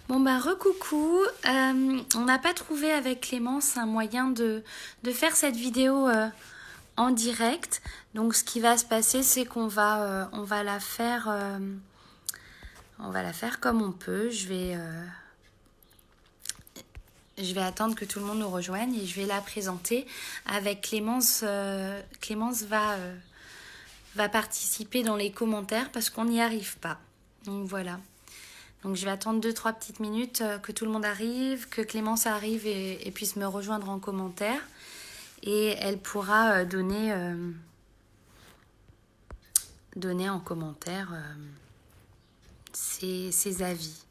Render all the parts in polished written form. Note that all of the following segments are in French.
Bon bah recoucou, on n'a pas trouvé avec Clémence un moyen de faire cette vidéo en direct. Donc ce qui va se passer, c'est on va la faire comme on peut. Je vais attendre que tout le monde nous rejoigne et je vais la présenter avec Clémence. Clémence va participer dans les commentaires parce qu'on n'y arrive pas. Donc voilà. Donc je vais attendre 2-3 petites minutes que tout le monde arrive, que Clémence arrive et puisse me rejoindre en commentaire. Et elle pourra donner en commentaire ses avis.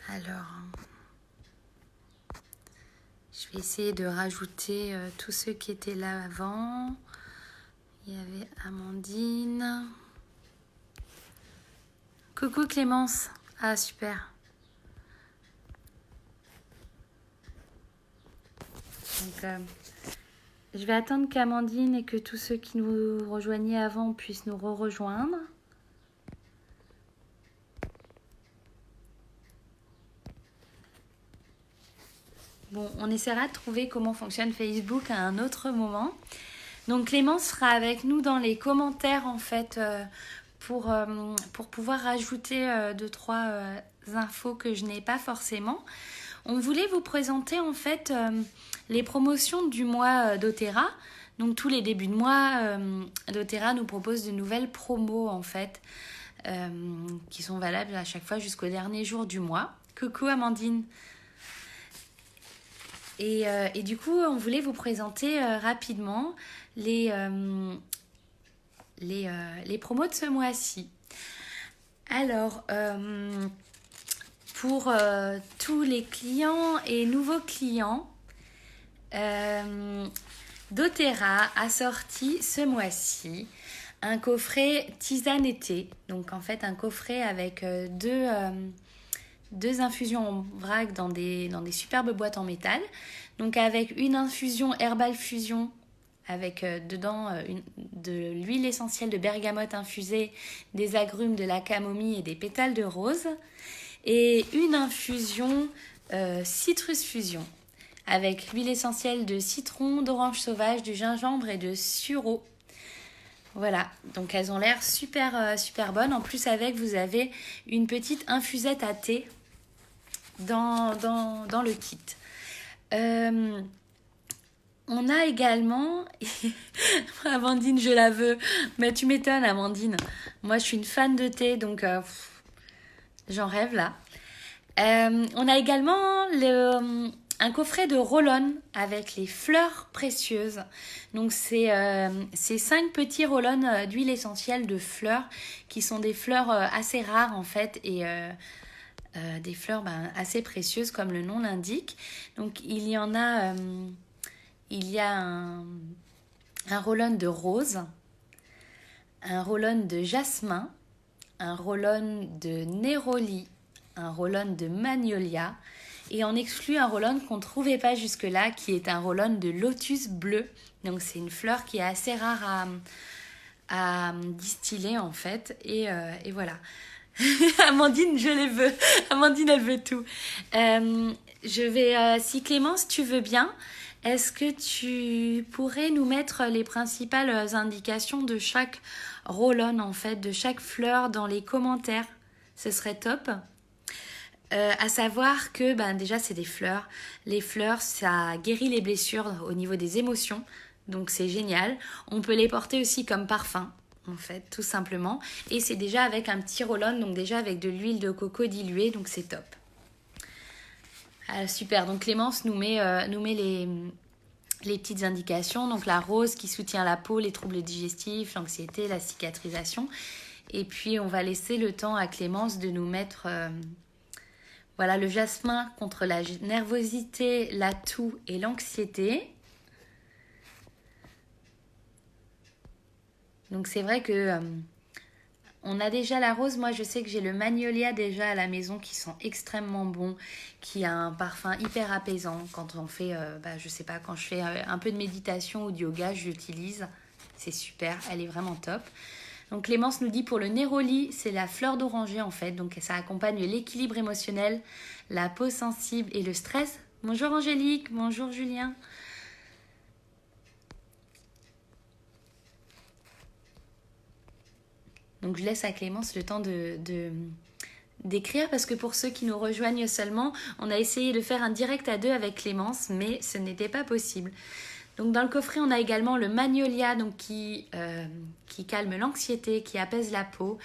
Alors, je vais essayer de rajouter tous ceux qui étaient là avant. Il y avait Amandine. Coucou Clémence. Ah super. Donc, je vais attendre qu'Amandine et que tous ceux qui nous rejoignaient avant puissent nous rejoindre. Bon, on essaiera de trouver comment fonctionne Facebook à un autre moment. Donc Clémence sera avec nous dans les commentaires en fait pour pouvoir rajouter 2-3 infos que je n'ai pas forcément. On voulait vous présenter en fait les promotions du mois doTERRA. Donc tous les débuts de mois, doTERRA nous propose de nouvelles promos en fait qui sont valables à chaque fois jusqu'au dernier jour du mois. Coucou Amandine. Et du coup, on voulait vous présenter rapidement les promos de ce mois-ci. Alors, pour tous les clients et nouveaux clients, doTERRA a sorti ce mois-ci un coffret tisane été. Donc en fait, un coffret avec deux infusions en vrac dans des superbes boîtes en métal. Donc avec une infusion Herbal Fusion avec dedans de l'huile essentielle de bergamote infusée, des agrumes, de la camomille et des pétales de rose. Et une infusion Citrus Fusion avec l'huile essentielle de citron, d'orange sauvage, du gingembre et de sureau. Voilà, donc elles ont l'air super bonnes. En plus avec, vous avez une petite infusette à thé dans le kit. On a également... Amandine, je la veux. Mais tu m'étonnes, Amandine. Moi, je suis une fan de thé, donc j'en rêve là. On a également un coffret de roll-on avec les fleurs précieuses. Donc c'est 5 petits roll-on d'huile essentielle de fleurs qui sont des fleurs assez rares en fait et des fleurs assez précieuses comme le nom l'indique. Donc il y a un roll-on de rose, un roll-on de jasmin, un roll-on de néroli, un roll-on de magnolia et on exclut un roll-on qu'on ne trouvait pas jusque-là qui est un roll-on de lotus bleu. Donc c'est une fleur qui est assez rare à distiller en fait et voilà. Amandine, je les veux. Amandine, elle veut tout. Si Clémence, tu veux bien, est-ce que tu pourrais nous mettre les principales indications de chaque roll-on, en fait, de chaque fleur dans les commentaires? Ce serait top. À savoir que déjà, c'est des fleurs. Les fleurs, ça guérit les blessures au niveau des émotions. Donc, c'est génial. On peut les porter aussi comme parfum, en fait, tout simplement. Et c'est déjà avec un petit roll-on, donc déjà avec de l'huile de coco diluée, donc c'est top. Super, donc Clémence nous met les petites indications. Donc la rose qui soutient la peau, les troubles digestifs, l'anxiété, la cicatrisation. Et puis on va laisser le temps à Clémence de nous mettre le jasmin contre la nervosité, la toux et l'anxiété. Donc c'est vrai que on a déjà la rose. Moi je sais que j'ai le magnolia déjà à la maison qui sent extrêmement bon, qui a un parfum hyper apaisant. Quand on fait, je sais pas, quand je fais un peu de méditation ou de yoga, je l'utilise. C'est super, elle est vraiment top. Donc Clémence nous dit pour le néroli, c'est la fleur d'oranger en fait. Donc ça accompagne l'équilibre émotionnel, la peau sensible et le stress. Bonjour Angélique, bonjour Julien. Donc je laisse à Clémence le temps d'écrire parce que pour ceux qui nous rejoignent seulement, on a essayé de faire un direct à deux avec Clémence, mais ce n'était pas possible. Donc dans le coffret, on a également le magnolia donc qui calme l'anxiété, qui apaise la peau.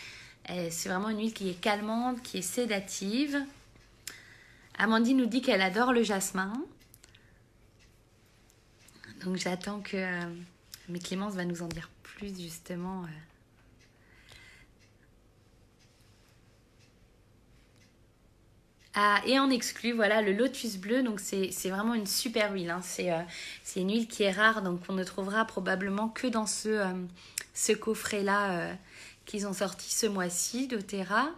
C'est vraiment une huile qui est calmante, qui est sédative. Amandine nous dit qu'elle adore le jasmin. Donc j'attends que... mais Clémence va nous en dire plus justement... Ah, et en exclu, voilà, le lotus bleu, donc c'est vraiment une super huile. Hein. C'est une huile qui est rare, donc on ne trouvera probablement que dans ce coffret-là qu'ils ont sorti ce mois-ci d'Otera.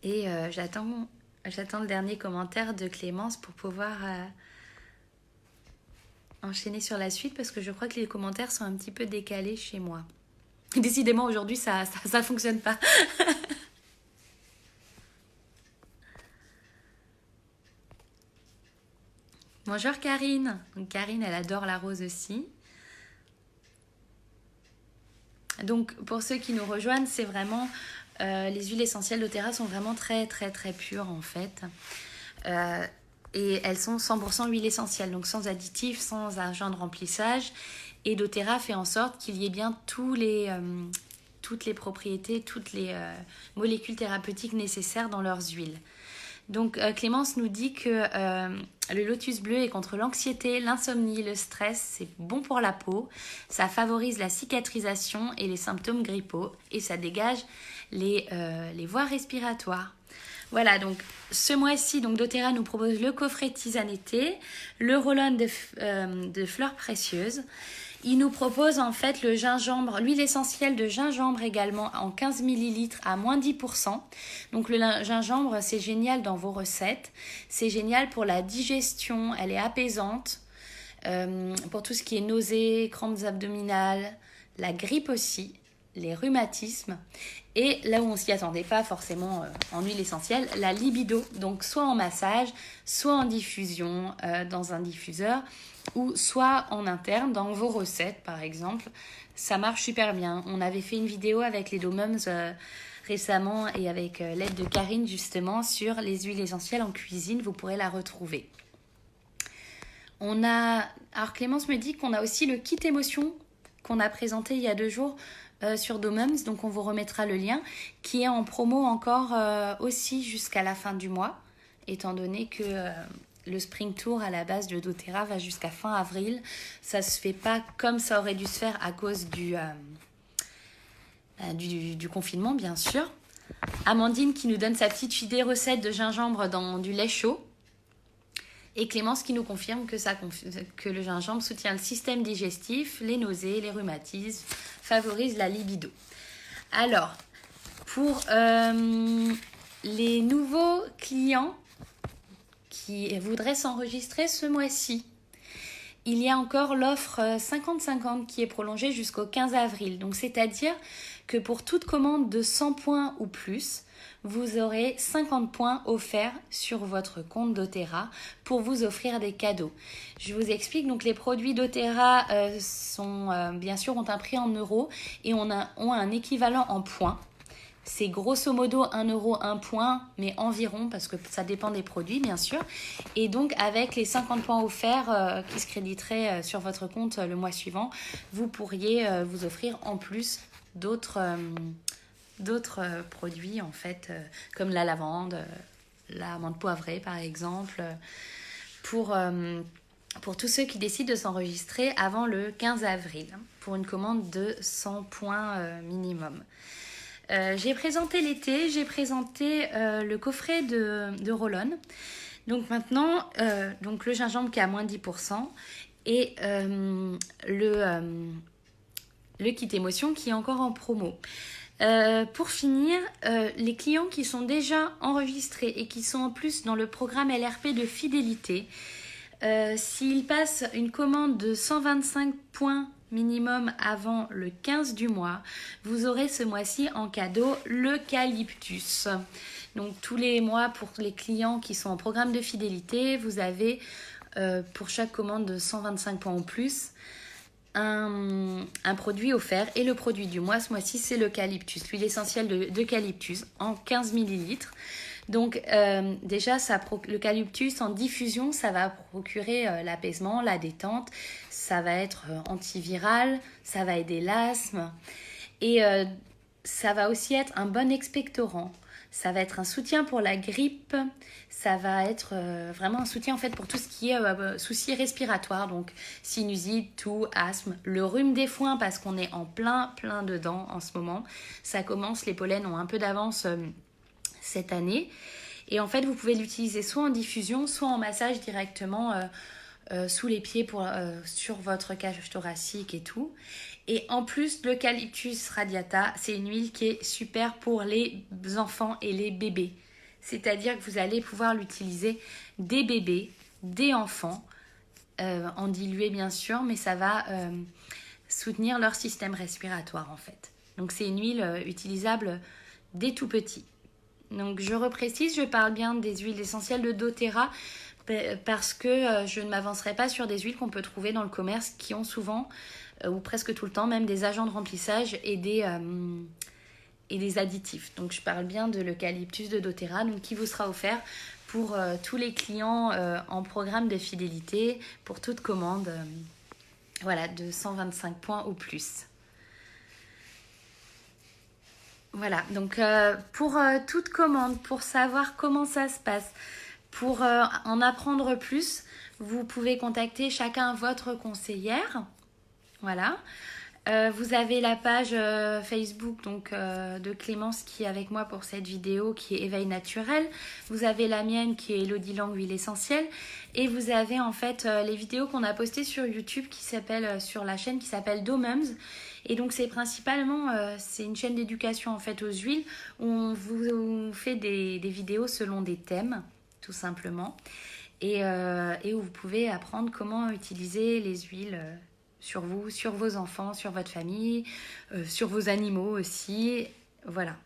Et j'attends le dernier commentaire de Clémence pour pouvoir enchaîner sur la suite parce que je crois que les commentaires sont un petit peu décalés chez moi. Décidément, aujourd'hui, ça fonctionne pas. Bonjour Karine. Donc Karine, elle adore la rose aussi. Donc pour ceux qui nous rejoignent, c'est vraiment... les huiles essentielles d'Otera sont vraiment très très très pures en fait. Et elles sont 100% huile essentielle, donc sans additifs, sans agent de remplissage. Et d'Otera fait en sorte qu'il y ait bien toutes les propriétés, toutes les molécules thérapeutiques nécessaires dans leurs huiles. Donc Clémence nous dit que le lotus bleu est contre l'anxiété, l'insomnie, le stress, c'est bon pour la peau, ça favorise la cicatrisation et les symptômes grippaux et ça dégage les voies respiratoires. Voilà, donc ce mois-ci, d'Otera nous propose le coffret tisane été, le roll-on de fleurs précieuses. Il nous propose en fait le gingembre, l'huile essentielle de gingembre également en 15 ml à moins 10%. Donc le gingembre, c'est génial dans vos recettes. C'est génial pour la digestion, elle est apaisante. Pour tout ce qui est nausées, crampes abdominales, la grippe aussi, les rhumatismes. Et là où on s'y attendait pas forcément en huile essentielle, la libido. Donc soit en massage, soit en diffusion dans un diffuseur, ou soit en interne dans vos recettes par exemple. Ça marche super bien. On avait fait une vidéo avec les Domums récemment et avec l'aide de Karine justement sur les huiles essentielles en cuisine. Vous pourrez la retrouver. Alors Clémence me dit qu'on a aussi le kit émotion qu'on a présenté il y a 2 jours sur Domums, donc on vous remettra le lien, qui est en promo encore aussi jusqu'à la fin du mois, étant donné que le Spring Tour à la base de d'Otera va jusqu'à fin avril. Ça se fait pas comme ça aurait dû se faire à cause du confinement, bien sûr. Amandine qui nous donne sa petite idée recette de gingembre dans du lait chaud. Et Clémence qui nous confirme que le gingembre soutient le système digestif, les nausées, les rhumatismes, favorise la libido. Alors, pour les nouveaux clients qui voudraient s'enregistrer ce mois-ci, il y a encore l'offre 50-50 qui est prolongée jusqu'au 15 avril. Donc, c'est-à-dire que pour toute commande de 100 points ou plus, vous aurez 50 points offerts sur votre compte d'Otera pour vous offrir des cadeaux. Je vous explique, donc les produits d'Otera bien sûr ont un prix en euros et ont un équivalent en points. C'est grosso modo 1 euro 1 point, mais environ, parce que ça dépend des produits bien sûr. Et donc avec les 50 points offerts qui se créditeraient sur votre compte le mois suivant, vous pourriez vous offrir en plus d'autres produits en fait, comme la lavande, l'amande poivrée par exemple, pour tous ceux qui décident de s'enregistrer avant le 15 avril, pour une commande de 100 points minimum. J'ai présenté l'été, j'ai présenté le coffret de roll-on. Donc maintenant, donc le gingembre qui est à moins 10% et le kit émotion qui est encore en promo. Pour finir, les clients qui sont déjà enregistrés et qui sont en plus dans le programme LRP de fidélité, s'ils passent une commande de 125 points minimum avant le 15 du mois, vous aurez ce mois-ci en cadeau l'eucalyptus. Donc tous les mois, pour les clients qui sont en programme de fidélité, vous avez pour chaque commande de 125 points ou plus un produit offert. Et le produit du mois, ce mois-ci, c'est l'eucalyptus, l'huile essentielle d'eucalyptus en 15 millilitres. Donc déjà, l'eucalyptus en diffusion, ça va procurer l'apaisement, la détente, ça va être antiviral, ça va aider l'asthme et ça va aussi être un bon expectorant. Ça va être un soutien pour la grippe, ça va être vraiment un soutien en fait pour tout ce qui est soucis respiratoires, donc sinusite, toux, asthme, le rhume des foins parce qu'on est en plein dedans en ce moment. Ça commence, les pollens ont un peu d'avance cette année. Et en fait, vous pouvez l'utiliser soit en diffusion, soit en massage directement sous les pieds sur votre cage thoracique et tout. Et en plus, l'eucalyptus radiata, c'est une huile qui est super pour les enfants et les bébés. C'est-à-dire que vous allez pouvoir l'utiliser des bébés, des enfants, en dilué bien sûr, mais ça va soutenir leur système respiratoire en fait. Donc c'est une huile utilisable dès tout petit. Donc je reprécise, je parle bien des huiles essentielles de doTERRA parce que je ne m'avancerai pas sur des huiles qu'on peut trouver dans le commerce qui ont souvent ou presque tout le temps même des agents de remplissage et des additifs. Donc je parle bien de l'eucalyptus de doTERRA qui vous sera offert pour tous les clients en programme de fidélité pour toute commande de 125 points ou plus. Voilà, donc pour toute commande, pour savoir comment ça se passe, pour en apprendre plus, vous pouvez contacter chacun votre conseillère. Voilà. Vous avez la page Facebook de Clémence qui est avec moi pour cette vidéo qui est Éveil Naturel. Vous avez la mienne qui est Elodie Lang, huile essentielle. Et vous avez en fait les vidéos qu'on a postées sur YouTube sur la chaîne qui s'appelle Domums. Et donc c'est principalement, c'est une chaîne d'éducation en fait aux huiles où on vous fait des vidéos selon des thèmes tout simplement. Et où vous pouvez apprendre comment utiliser les huiles sur vous, sur vos enfants, sur votre famille, sur vos animaux aussi. Voilà.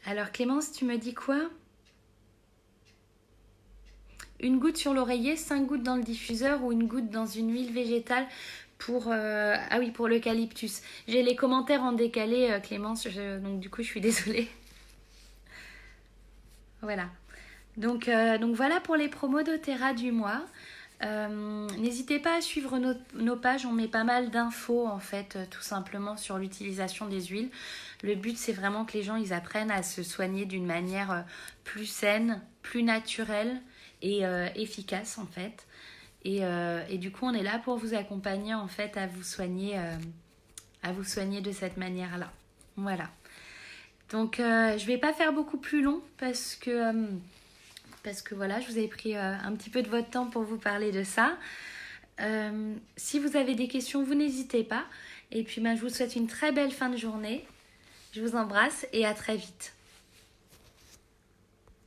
Alors Clémence, tu me dis quoi ? Une goutte sur l'oreiller, 5 gouttes dans le diffuseur ou une goutte dans une huile végétale pour l'eucalyptus. J'ai les commentaires en décalé, Clémence, donc du coup je suis désolée. Voilà. Donc voilà pour les promos doTERRA du mois. N'hésitez pas à suivre nos pages, on met pas mal d'infos en fait tout simplement sur l'utilisation des huiles. Le but c'est vraiment que les gens ils apprennent à se soigner d'une manière plus saine, plus naturelle et efficace en fait. Et du coup on est là pour vous accompagner en fait à vous soigner de cette manière-là. Voilà. Donc je vais pas faire beaucoup plus long parce que voilà, je vous ai pris un petit peu de votre temps pour vous parler de ça. Si vous avez des questions, vous n'hésitez pas. Et puis je vous souhaite une très belle fin de journée. Je vous embrasse et à très vite.